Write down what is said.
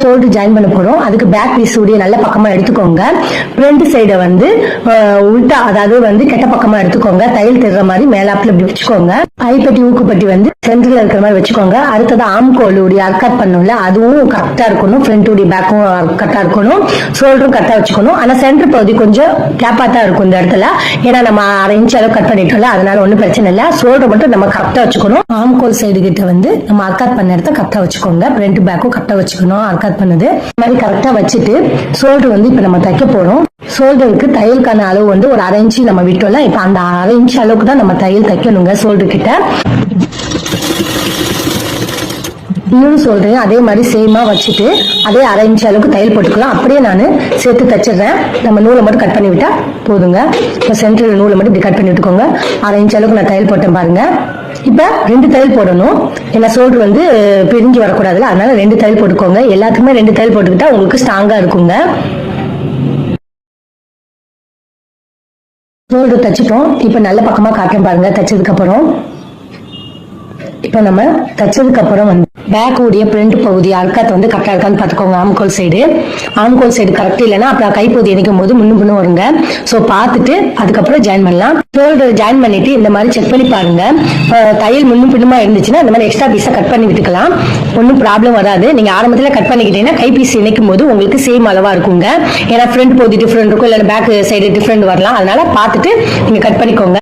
Shoulder join பண்ண போறோம். அதுக்கு பேக் பீஸ் உடைய நல்ல பக்கமா எடுத்துக்கோங்க. ஃப்ரண்ட் சைட வந்து உல்டா, அதாவது வந்து கெட்ட பக்கமா எடுத்துக்கோங்க. தையல் தெரிற மாதிரி மேலாப்ல இப்படி வச்சுக்கோங்க. ஐப்பட்டி ஊக்குப்பட்டி வந்து சென்டர்ல இருக்கிற மாதிரி வச்சுக்கோங்க. அடுத்தது ஆம்கோல் உடைய அர்கட் பண்ணும்ல, அதுவும் கரெக்டா இருக்கணும். ஃப்ரண்ட் உடைய பேக்கும் கரெக்டா இருக்கணும். ஷோல்டரும் கரெக்டா வச்சுக்கணும். ஆனா சென்டர் பகுதி கொஞ்சம் கேப்பா தான் இருக்கும் இந்த இடத்துல. ஏன்னா நம்ம 1/2 இன்ச் அளவு கட் பண்ணிட்டோம்ல, அதனால ஒன்றும் பிரச்சனை இல்லை. ஷோல்டர் மட்டும் நம்ம கரெக்டா வச்சுக்கணும். ஆம்கோல் சைடு கிட்ட வந்து நம்ம அர்கட் பண்ண இடத்த கரெக்டா வச்சுக்கோங்க. ஃப்ரண்ட் பேக்கும் கரெக்டா வச்சுக்கணும். அர்கட் பண்ணது இந்த மாதிரி கரெக்டா வச்சுட்டு ஷோல்டர் வந்து இப்ப நம்ம தைக்க போறோம். ஷோல்டருக்கு தையலுக்கான அளவு வந்து ஒரு 1/2 இன்ச் நம்ம விட்டோம்ல, இப்ப அந்த 1/2 இன்ச் அளவுக்கு தான் நம்ம தையல் தைக்கணுங்க. ஷோல்டர் கிட்ட இன்னும் சொல்றேன், அதே மாதிரி சேமா வச்சுட்டு அதே 1/2 இன்ச் அளவுக்கு தையல் போட்டுக்கலாம். அப்படியே நான் சேர்த்து தச்சிடுறேன். நம்ம நூலை மட்டும் கட் பண்ணி விட்டா போதுங்க. இப்போ சென்டர் நூலை மட்டும் இப்படி கட் பண்ணி விட்டுக்கோங்க. 1/2 இன்ச் அளவுக்கு நான் தையல் போட்டேன் பாருங்க. இப்ப 2 தையல் போடணும். ஏன்னா ஷோல்டர் வந்து பிரிஞ்சு வரக்கூடாதுல, அதனால 2 தையல் போட்டுக்கோங்க. எல்லாத்துக்குமே 2 தையல் போட்டுக்கிட்டா உங்களுக்கு ஸ்ட்ராங்கா இருக்குங்க. ஷோல்டர் தச்சுட்டோம். இப்ப நல்ல பக்கமா காட்டுறேன் பாருங்க. தச்சதுக்கு அப்புறம் இப்ப நம்ம தச்சதுக்கு அப்புறம் வந்து பேக் உடைய பிரிண்ட் பகுதி அர்கத் வந்து கரெக்டா இருக்கான்னு பாத்துக்கோங்க. ஆம்கோல் சைடு கரெக்ட் இல்லைன்னா அப்புறம் கைப்பகுதி இணைக்கும் போது முன்னும் வருங்க. சோ பார்த்துட்டு அதுக்கப்புறம் ஜாயின் பண்ணலாம். ஷோல்டர் ஜாயின் பண்ணிட்டு இந்த மாதிரி செக் பண்ணி பாருங்க. தையல் முன்னும் பின்னுமா இருந்துச்சுன்னா இந்த மாதிரி எக்ஸ்ட்ரா பீஸா கட் பண்ணி விட்டுக்கலாம். ஒன்னும் ப்ராப்ளம் வராது. நீங்க ஆரம்பத்துல கட் பண்ணிக்கிட்டீங்கன்னா கை பீஸ் இணைக்கும் போது உங்களுக்கு சேம் அளவா இருக்குங்க. ஏன்னா ஃப்ரண்ட் பகுதி டிஃப்ரெண்ட் இருக்கும், இல்ல பேக் சைடு டிஃப்ரெண்ட் வரலாம். அதனால பார்த்துட்டு நீங்க கட் பண்ணிக்கோங்க.